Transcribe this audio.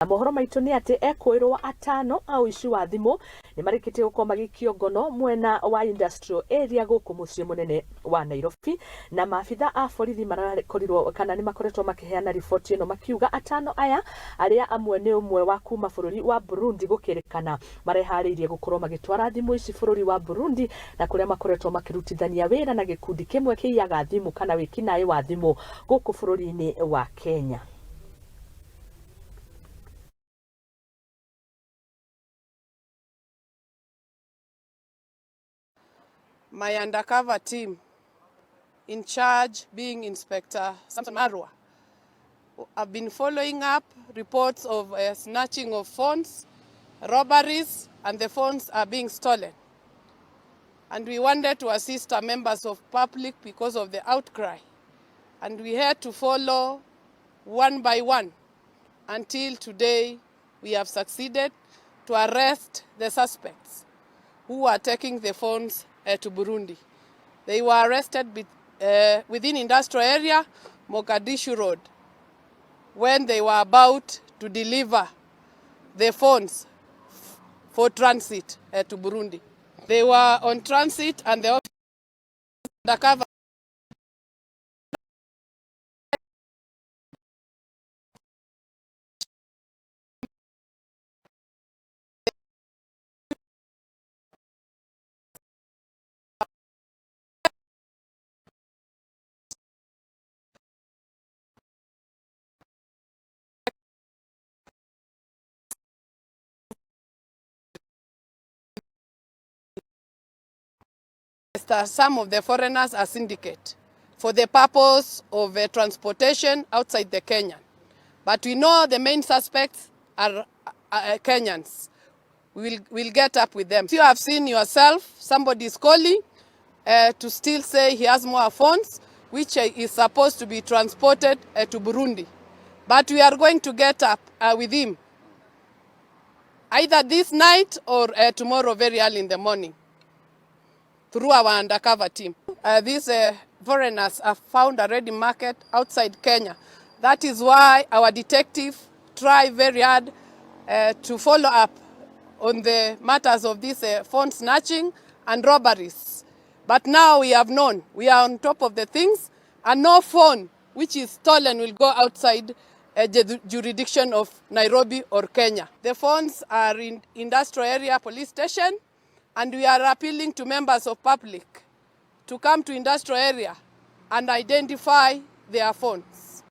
Na mohoro maitu ni ati Ekuirwo Atano a Uici wa thimu nimarikite gukoma Guikio Ngono mwena wa industrial area guku mucii munene wa Nairobi, na maabitha a borithi marakorirwo kana ni makoretwo makiheana riboti ino makiuga atano aya aria amwe ni umwe wa kuma bururi wa Burundi gukirikana marehariirie gukorwo magitwara thimu ici bururi wa Burundi, na kuria makoretwo makirutithania wira na gikundi kimwe kiyaga thimu kana wikinai wa thimu guku bururi-ini wa Kenya. My undercover team, in charge being Inspector Samson Marwa, have been following up reports of snatching of phones, robberies, and the phones are being stolen. And we wanted to assist our members of public because of the outcry. And we had to follow one by one. Until today, we have succeeded to arrest the suspects who are taking the phones to Burundi. They were arrested within industrial area, Mogadishu Road, when they were about to deliver the phones for transit to Burundi. They were on transit and the undercover some of the foreigners are syndicate for the purpose of transportation outside the Kenyan. But we know the main suspects are Kenyans. We'll get up with them. You have seen yourself, somebody is calling to still say he has more phones, which is supposed to be transported to Burundi. But we are going to get up with him, either this night or tomorrow very early in the morning, through our undercover team. These foreigners have found a ready market outside Kenya. That is why our detective try very hard to follow up on the matters of this phone snatching and robberies. But now we have known, we are on top of the things, and no phone which is stolen will go outside the jurisdiction of Nairobi or Kenya. The phones are in industrial area police station, and we are appealing to members of public to come to industrial area and identify their phones.